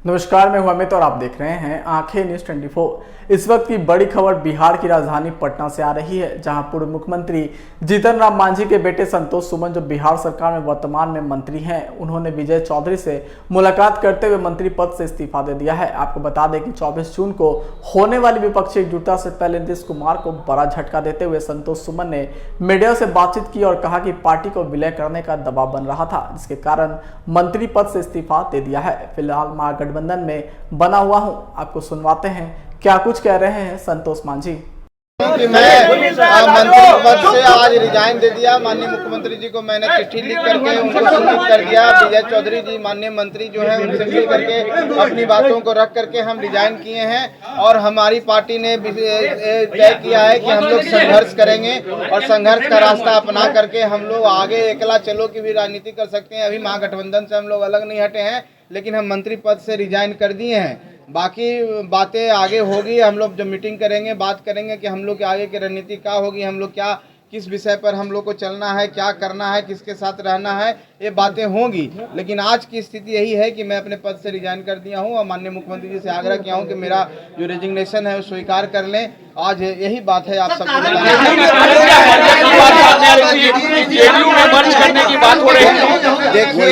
नमस्कार, मैं हूं अमित और आप देख रहे हैं आंखें न्यूज 24। इस वक्त की बड़ी खबर बिहार की राजधानी पटना से आ रही है, जहां पूर्व मुख्यमंत्री जीतन राम मांझी के बेटे संतोष सुमन, जो बिहार सरकार में वर्तमान में मंत्री हैं, उन्होंने विजय चौधरी से मुलाकात करते हुए मंत्री पद से इस्तीफा दे दिया है। आपको बता दें कि 24 जून को होने वाली विपक्षी एकजुटता से पहले नीतीश कुमार को बड़ा झटका देते हुए संतोष सुमन ने मीडिया से बातचीत की और कहा कि पार्टी को विलय करने का दबाव बन रहा था, जिसके कारण मंत्री पद से इस्तीफा दे दिया है। फिलहाल महागठबंधन में बना हुआ हूं, आपको सुनवाते हैं क्या कुछ कह रहे हैं संतोष मांझी। कि मैं मंत्री पद से आज रिजाइन दे दिया। माननीय मुख्यमंत्री जी को मैंने चिट्ठी लिख करके उनको सूचित कर दिया। विजय चौधरी जी माननीय मंत्री जो है उनसे मिल करके अपनी बातों को रख करके हम रिजाइन किए हैं और हमारी पार्टी ने तय किया है कि हम लोग संघर्ष करेंगे और संघर्ष का रास्ता अपना करके हम लोग आगे अकेला चलो की भी राजनीति कर सकते हैं। अभी महागठबंधन से हम लोग अलग नहीं हटे हैं, लेकिन हम मंत्री पद से रिजाइन कर दिए हैं। बाकी बातें आगे होगी, हम लोग जब मीटिंग करेंगे बात करेंगे कि हम लोग के आगे की रणनीति क्या होगी, हम लोग क्या किस विषय पर हम लोग को चलना है, क्या करना है, किसके साथ रहना है, ये बातें होंगी। लेकिन आज की स्थिति यही है कि मैं अपने पद से रिजाइन कर दिया हूँ और माननीय मुख्यमंत्री जी से आग्रह किया हूँ कि मेरा जो रेजिग्नेशन है वो स्वीकार कर लें। आज यही बात है। आप सबको देखिए,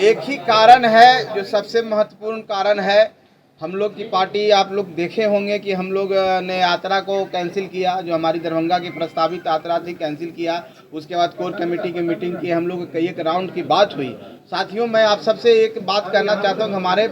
एक ही कारण है जो सबसे महत्वपूर्ण कारण है। हम लोग की पार्टी, आप लोग देखे होंगे कि हम लोग ने यात्रा को कैंसिल किया, जो हमारी दरभंगा की प्रस्तावित यात्रा थी कैंसिल किया। उसके बाद कोर कमेटी की मीटिंग की, हम लोग कई एक राउंड की बात हुई। साथियों, मैं आप सबसे एक बात कहना चाहता हूँ, हमारे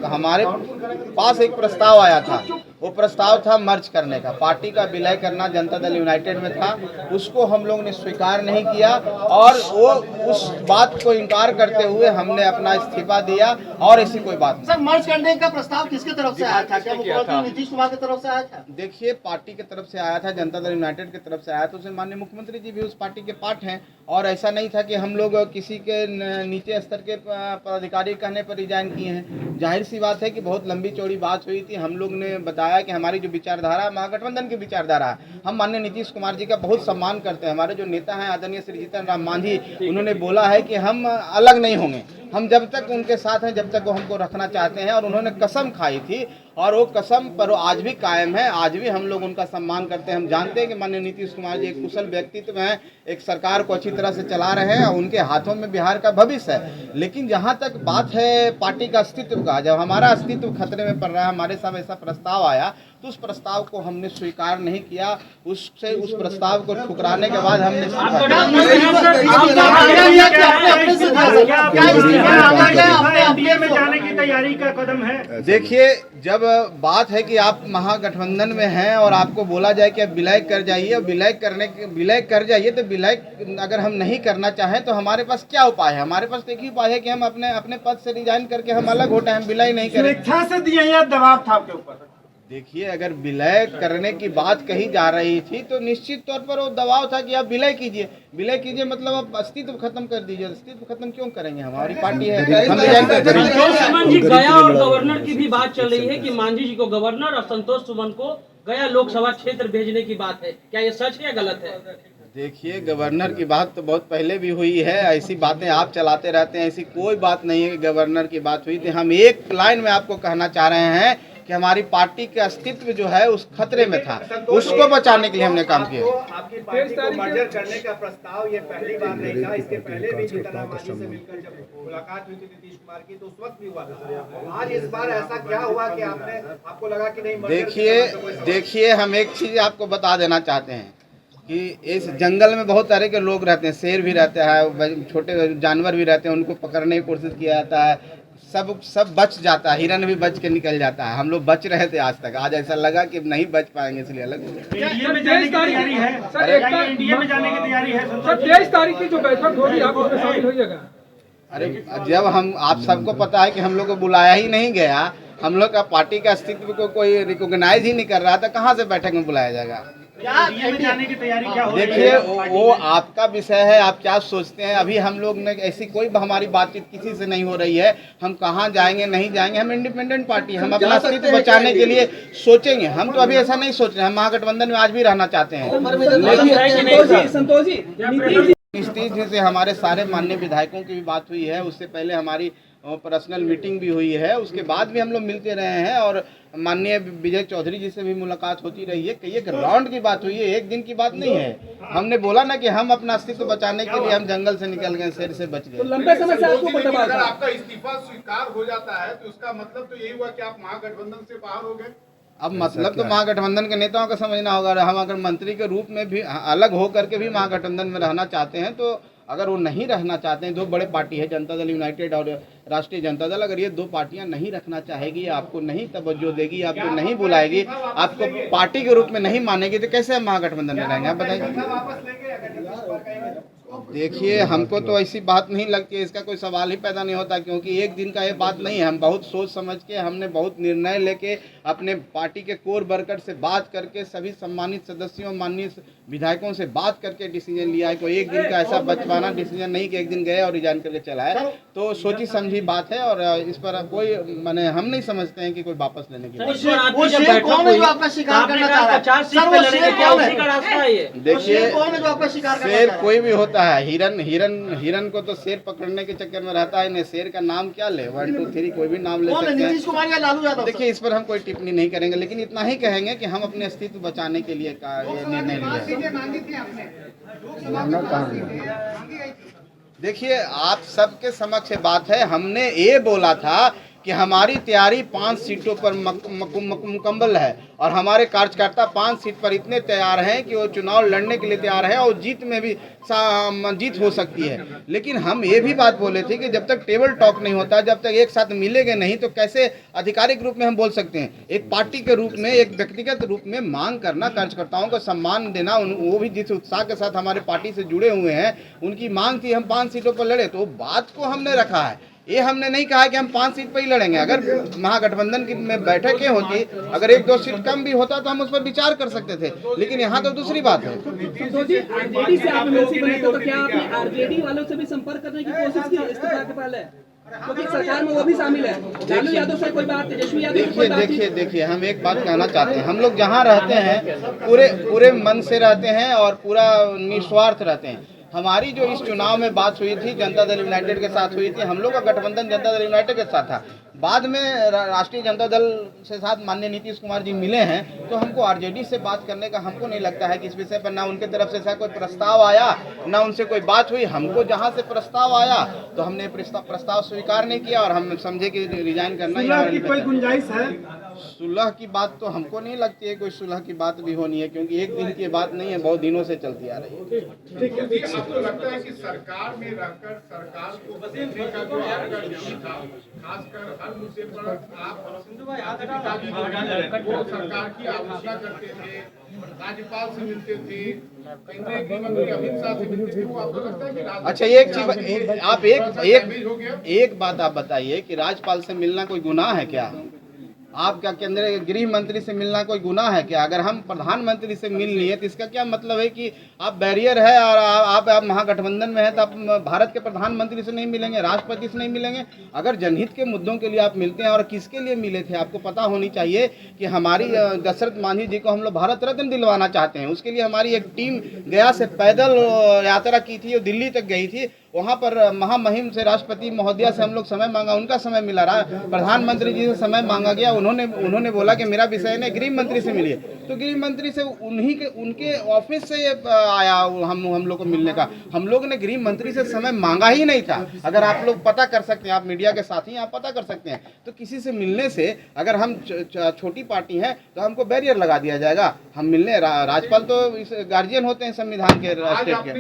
पास एक प्रस्ताव आया था। वो प्रस्ताव था मर्ज करने का, पार्टी का विलय करना जनता दल यूनाइटेड में था। उसको हम लोग ने स्वीकार नहीं किया और वो उस बात को इनकार करते हुए हमने अपना इस्तीफा दिया और ऐसी कोई बात नहीं। सर, मर्ज करने का प्रस्ताव किसके तरफ से आया था? क्या मुख्यमंत्री नीतीश कुमार की तरफ से आया था? देखिए, पार्टी की तरफ से आया था, जनता दल यूनाइटेड की तरफ से आया था। उसमें माननीय मुख्यमंत्री जी भी उस पार्टी के पार्ट हैं और ऐसा नहीं था कि हम लोग किसी के नीचे स्तर के पदाधिकारी कहने पर रिजाइन किए हैं। जाहिर सी बात है कि बहुत लंबी चौड़ी बात हुई थी। हम लोग ने बताया कि हमारी जो विचारधारा महागठबंधन की विचारधारा है, हम माननीय नीतीश कुमार जी का बहुत सम्मान करते हैं। हमारे जो नेता हैं आदरणीय श्री जीतन राम मांझी, उन्होंने बोला है कि हम अलग नहीं होंगे, हम जब तक उनके साथ हैं जब तक वो हमको रखना चाहते हैं। और उन्होंने कसम खाई थी और वो कसम पर आज भी कायम है। आज भी हम लोग उनका सम्मान करते हैं। हम जानते हैं कि माननीय नीतीश कुमार जी एक कुशल व्यक्तित्व हैं, एक सरकार को अच्छी तरह से चला रहे हैं, उनके हाथों में बिहार का भविष्य है। लेकिन जहाँ तक बात है पार्टी का अस्तित्व का, जब हमारा अस्तित्व खतरे में पड़ रहा है, हमारे सामने ऐसा प्रस्ताव आया तो उस प्रस्ताव को हमने स्वीकार नहीं किया। उस प्रस्ताव को ठुकराने के बाद हमने जाने की तैयारी का कदम है। देखिए, जब बात है कि आप महागठबंधन में हैं और आपको बोला जाए कि आप विलय कर जाइए, विलय कर जाइए, तो विलय अगर हम नहीं करना चाहें तो हमारे पास क्या उपाय है? हमारे पास एक ही उपाय है कि हम अपने पद से रिजाइन करके हम अलग होते हैं, हम विलय नहीं करें। स्वेच्छा से दिया या दबाव था आपके ऊपर? देखिए, अगर विलय करने की बात कही जा रही थी तो निश्चित तौर पर वो दबाव था कि आप विलय कीजिए। विलय कीजिए मतलब आप अस्तित्व खत्म कर दीजिए। अस्तित्व खत्म क्यों करेंगे? हमारी पार्टी है, हम रिजाइन करते हैं। संतोष सुमन जी गया और गवर्नर की भी बात चल रही है कि मांझी जी को गवर्नर और संतोष सुमन को गया लोकसभा क्षेत्र भेजने की बात है। क्या ये सच है या गलत है? देखिए, गवर्नर की बात तो बहुत पहले भी हुई है। ऐसी बातें आप चलाते रहते हैं, ऐसी कोई बात नहीं है कि गवर्नर की बात हुई थी। हम एक लाइन में आपको कहना चाह रहे हैं कि हमारी पार्टी के अस्तित्व जो है उस खतरे में था, उसको बचाने के लिए हमने काम किया। आपकी पार्टी को मर्जर करने का प्रस्ताव ये पहली बार नहीं था। इसके पहले भी जीतन राम मांझी से मिलकर जब मुलाकात हुई थी नीतीश कुमार की तो उस वक्त भी हुआ था। आज इस बार ऐसा क्या हुआ कि आपको लगा कि नहीं? देखिए, हम एक चीज आपको बता देना चाहते हैं कि इस जंगल में बहुत तरह के लोग रहते हैं, शेर भी रहते हैं, छोटे जानवर भी रहते हैं, उनको पकड़ने की कोशिश किया जाता है, सब बच जाता है, हिरन भी बच के निकल जाता है। हम लोग बच रहे थे आज तक, आज ऐसा लगा कि नहीं बच पाएंगे, इसलिए अलग हो गए। एनडीए में जाने की तैयारी है सर? एनडीए में जाने की तैयारी है सर? 23 तारीख की जो बैठक होगी आप उसमें शामिल होइएगा? अरे, जब हम, आप सबको पता है कि हम लोग को बुलाया ही नहीं गया, हम लोग का पार्टी का अस्तित्व को कोई रिकॉग्नाइज ही नहीं कर रहा था, कहाँ से बैठक में बुलाया जाएगा? जाने की तैयारी क्या हो रही है? देखिए, वो आपका विषय है, आप क्या सोचते हैं। अभी हम लोग ने ऐसी कोई हमारी बातचीत किसी से नहीं हो रही है। हम कहाँ जाएंगे नहीं जाएंगे, हम इंडिपेंडेंट पार्टी, हम अपना अस्तित्व बचाने के लिए सोचेंगे। हम तो अभी ऐसा नहीं सोच रहे, हम महागठबंधन में आज भी रहना चाहते हैं। संतोष जी इस से हमारे सारे माननीय विधायकों की भी बात हुई है, उससे पहले हमारी पर्सनल मीटिंग भी हुई है, उसके बाद भी हम लोग मिलते रहे हैं और माननीय विजय चौधरी जी से भी मुलाकात होती रही है। कई एक राउंड की बात हुई है, एक दिन की बात नहीं है। हमने बोला ना कि हम अपना अस्तित्व बचाने के लिए हम जंगल से निकल गए, शेर से बच गए। तो लंबे समय से आपको लेकिन अगर आपका इस्तीफा स्वीकार हो जाता है तो उसका मतलब तो यही हुआ कि आप महागठबंधन से बाहर हो गए। अब मतलब तो महागठबंधन के नेताओं का समझना होगा। हम अगर मंत्री के रूप में भी अलग हो करके भी महागठबंधन में रहना चाहते हैं, तो अगर वो नहीं रहना चाहते हैं, दो बड़े पार्टी है जनता दल यूनाइटेड और राष्ट्रीय जनता दल, अगर ये दो पार्टियां नहीं रखना चाहेगी, आपको नहीं तवज्जो देगी, आपको नहीं बुलाएगी, आपको पार्टी के रूप में नहीं मानेगी, तो कैसे हम महागठबंधन में रहेंगे? आप बताइए। देखिए, हमको तो ऐसी बात नहीं लगती है, इसका कोई सवाल ही पैदा नहीं होता, क्योंकि एक दिन का ये बात नहीं है। हम बहुत सोच समझ के, हमने बहुत निर्णय लेके, अपने पार्टी के कोर वर्कर से बात करके, सभी सम्मानित सदस्यों, माननीय विधायकों से बात करके डिसीजन लिया है। कोई एक दिन का ऐसा बचवाना डिसीजन नहीं कि एक दिन गए और रिजाइन करके चला है। तो सोची समझी बात है और इस पर कोई माने हम नहीं समझते हैं कि कोई वापस लेने की। देखिए, शेर कोई भी होता है, हिरन को तो शेर पकड़ने के चक्कर में रहता है। शेर का नाम क्या ले, 1 2 3 कोई भी नाम ले सकते हैं। देखिए, इस पर हम कोई टिप्पणी नहीं करेंगे, लेकिन इतना ही कहेंगे कि हम अपने अस्तित्व बचाने के लिए ये निर्णय लिया। देखिए, आप सबके समक्ष बात है, हमने ये बोला था कि हमारी तैयारी 5 सीटों पर मुकम्मल है और हमारे कार्यकर्ता 5 सीट पर इतने तैयार हैं कि वो चुनाव लड़ने के लिए तैयार है और जीत में भी जीत हो सकती है। लेकिन हम ये भी बात बोले थे कि जब तक टेबल टॉक नहीं होता, जब तक एक साथ मिलेंगे नहीं, तो कैसे आधिकारिक रूप में हम बोल सकते हैं। एक पार्टी के रूप में, एक व्यक्तिगत रूप में मांग करना, कार्यकर्ताओं को सम्मान देना, वो भी जिस उत्साह के साथ हमारे पार्टी से जुड़े हुए हैं, उनकी मांग थी हम 5 सीटों पर लड़े, तो बात को हमने रखा है। ये हमने नहीं कहा कि हम 5 सीट पर ही लड़ेंगे। अगर महागठबंधन की में बैठकें होती, अगर 1-2 सीट कम भी होता तो हम उस पर विचार कर सकते थे, लेकिन यहाँ तो दूसरी बात है। आरजेडी से आप एमएलसी बने तो क्या आपने आरजेडी वालों से भी संपर्क करने की कोशिश की इस्तीफा के पहले? क्योंकि सरकार में वो भी शामिल है। लालू यादव से कोई बात, तेजस्वी यादव से कोई बात? देखिए, हम एक बात कहना चाहते हैं। हम लोग जहाँ रहते हैं पूरे मन से रहते हैं और पूरा निस्वार्थ रहते हैं। हमारी जो इस चुनाव में बात हुई थी, जनता दल यूनाइटेड के साथ हुई थी। हम लोग का गठबंधन जनता दल यूनाइटेड के साथ था। बाद में राष्ट्रीय जनता दल से साथ माननीय नीतीश कुमार जी मिले हैं, तो हमको आरजेडी से बात करने का हमको नहीं लगता है कि इस विषय पर ना उनके तरफ से कोई प्रस्ताव आया, ना उनसे कोई बात हुई। हमको जहां से प्रस्ताव आया तो हमने प्रस्ताव स्वीकार नहीं किया और हम समझे कि रिजाइन करना ही। कोई गुंजाइश है? सुलह की बात तो हमको नहीं लगती है कोई सुलह की बात भी होनी है, क्योंकि एक दिन की बात नहीं है, बहुत दिनों से चलती आ रही है। आपको लगता है कि सरकार में रहकर सरकार को बदलने का जो आपका नियम था, खासकर हर मुद्दे पर आप वो सरकार की आलोचना करते थे, राज्यपाल से मिलते थे, केंद्रीय गृह मंत्री अमित शाह से मिलते थे, वो आपको लगता है कि अच्छा, एक चीज आप एक बात आप बताइए कि राज्यपाल से मिलना कोई गुनाह है क्या? आपका केंद्रीय गृह मंत्री से मिलना कोई गुनाह है क्या? अगर हम प्रधानमंत्री से मिल लिए तो इसका क्या मतलब है कि आप बैरियर है और आप महागठबंधन में हैं तो आप भारत के प्रधानमंत्री से नहीं मिलेंगे, राष्ट्रपति से नहीं मिलेंगे? अगर जनहित के मुद्दों के लिए आप मिलते हैं और किसके लिए मिले थे, आपको पता होनी चाहिए कि हमारी दशरथ मांझी जी को हम लोग भारत रत्न दिलवाना चाहते हैं। उसके लिए हमारी एक टीम गया से पैदल यात्रा की थी और दिल्ली तक गई थी। वहाँ पर महामहिम से, राष्ट्रपति महोदया से हम लोग समय मांगा, उनका समय मिला रहा। प्रधानमंत्री जी से समय मांगा गया, उन्होंने बोला कि मेरा विषय है, गृह मंत्री से मिलिए। तो गृह मंत्री से उनके ऑफिस से आया हम लोग को मिलने का। हम लोग ने गृह मंत्री से समय मांगा ही नहीं था। अगर आप लोग पता कर सकते हैं, आप मीडिया के साथी आप पता कर सकते हैं, तो किसी से मिलने से अगर हम छोटी पार्टी हैं तो हमको बैरियर लगा दिया जाएगा। हम मिलने, राज्यपाल तो इस गार्जियन होते हैं संविधान के, स्टेट के।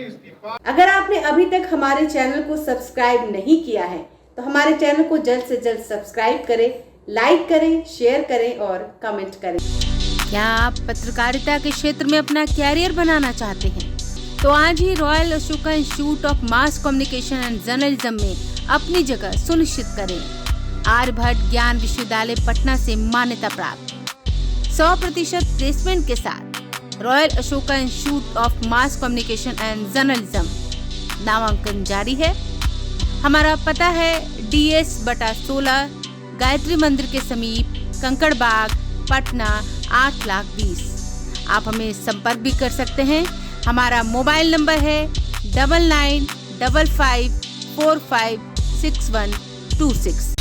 अगर आपने अभी तक हमारे चैनल को सब्सक्राइब नहीं किया है तो हमारे चैनल को जल्द से जल्द सब्सक्राइब करें, लाइक करें, शेयर करें और कमेंट करें। क्या आप पत्रकारिता के क्षेत्र में अपना कैरियर बनाना चाहते हैं? तो आज ही royal Ashoka institute of mass communication and journalism में अपनी जगह सुनिश्चित करें। आर्यभट्ट ज्ञान विश्वविद्यालय पटना से मान्यता प्राप्त 100% प्लेसमेंट के साथ royal Ashoka institute of mass communication and journalism नामांकन जारी है। हमारा पता है DS/16 गायत्री मंदिर के समीप, कंकड़ बाग, पटना 8,20,000। आप हमें संपर्क भी कर सकते हैं। हमारा मोबाइल नंबर है 9955456126।